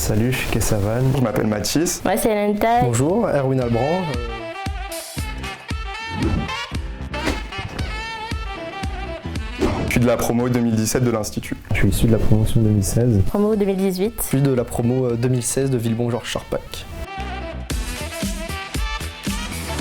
Salut, je suis Kessavan. Je m'appelle Mathis. Moi c'est Hélène Taille. Bonjour, Erwin Albrand. Je suis de la promo 2017 de l'Institut. Je suis issu de la promotion 2016. Promo 2018. Je suis de la promo 2016 de Villebon-Georges-Charpac.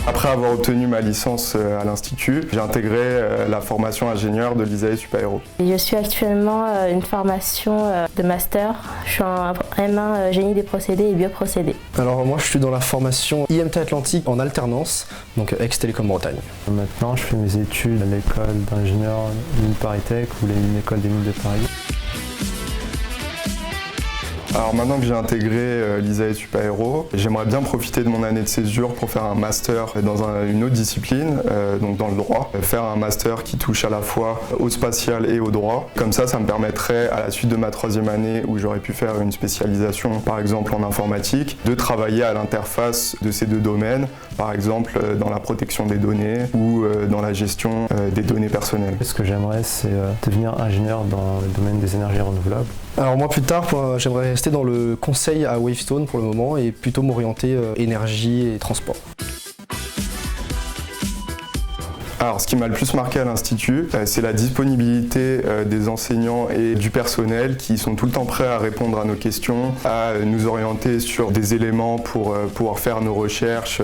Après avoir obtenu ma licence à l'Institut, j'ai intégré la formation ingénieur de l'ISAE Super-Héros. Je suis actuellement une formation de master. Je suis en M1 génie des procédés et bioprocédés. Alors moi je suis dans la formation IMT Atlantique en alternance, donc ex-Télécom Bretagne. Maintenant je fais mes études à l'école d'ingénieur Mines Paris-Tech ou l'école des mines de Paris. Alors maintenant que j'ai intégré l'ISAE Super-Héros, j'aimerais bien profiter de mon année de césure pour faire un master dans une autre discipline, donc dans le droit. Faire un master qui touche à la fois au spatial et au droit. Comme ça me permettrait à la suite de ma troisième année où j'aurais pu faire une spécialisation par exemple en informatique, de travailler à l'interface de ces deux domaines, par exemple dans la protection des données ou dans la gestion des données personnelles. Ce que j'aimerais c'est devenir ingénieur dans le domaine des énergies renouvelables. Alors moi plus tard, j'aimerais rester dans le conseil à Wavestone pour le moment et plutôt m'orienter énergie et transport. Alors ce qui m'a le plus marqué à l'Institut, c'est la disponibilité des enseignants et du personnel qui sont tout le temps prêts à répondre à nos questions, à nous orienter sur des éléments pour pouvoir faire nos recherches,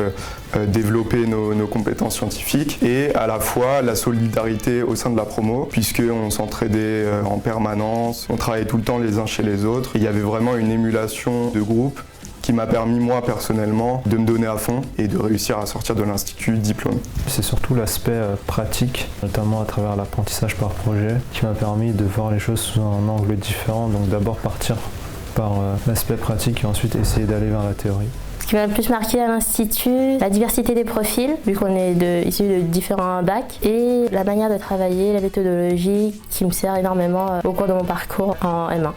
développer nos compétences scientifiques, et à la fois la solidarité au sein de la promo, puisqu'on s'entraidait en permanence, on travaillait tout le temps les uns chez les autres. Il y avait vraiment une émulation de groupe qui m'a permis moi personnellement de me donner à fond et de réussir à sortir de l'Institut diplômé. C'est surtout l'aspect pratique, notamment à travers l'apprentissage par projet, qui m'a permis de voir les choses sous un angle différent, donc d'abord partir par l'aspect pratique et ensuite essayer d'aller vers la théorie. Ce qui m'a le plus marqué à l'Institut, la diversité des profils, vu qu'on est issus de différents bacs, et la manière de travailler, la méthodologie qui me sert énormément au cours de mon parcours en M1.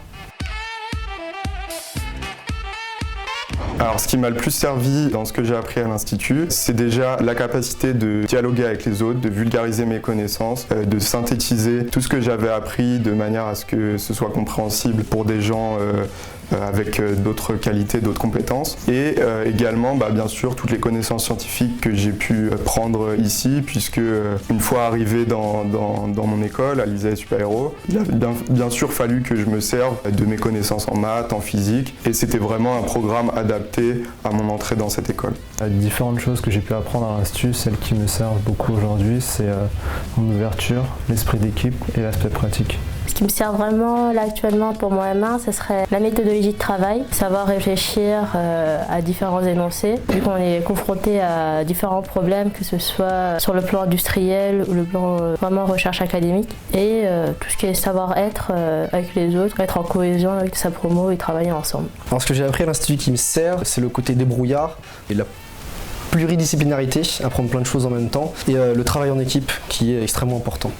Alors ce qui m'a le plus servi dans ce que j'ai appris à l'Institut, c'est déjà la capacité de dialoguer avec les autres, de vulgariser mes connaissances, de synthétiser tout ce que j'avais appris de manière à ce que ce soit compréhensible pour des gens avec d'autres qualités, d'autres compétences, et également bien sûr toutes les connaissances scientifiques que j'ai pu prendre ici, puisque une fois arrivé dans mon école à l'ISAE Super-Héros, il a bien sûr fallu que je me serve de mes connaissances en maths, en physique, et c'était vraiment un programme adapté à mon entrée dans cette école. Différentes choses que j'ai pu apprendre à l'Institut, celles qui me servent beaucoup aujourd'hui, c'est mon ouverture, l'esprit d'équipe et l'aspect pratique. Ce qui me sert vraiment là actuellement pour mon M1, ce serait la méthodologie de travail, savoir réfléchir à différents énoncés, vu qu'on est confronté à différents problèmes, que ce soit sur le plan industriel ou le plan vraiment recherche académique, et tout ce qui est savoir-être avec les autres, être en cohésion avec sa promo et travailler ensemble. Alors ce que j'ai appris à l'Institut qui me sert, c'est le côté débrouillard et la pluridisciplinarité, apprendre plein de choses en même temps, et le travail en équipe qui est extrêmement important.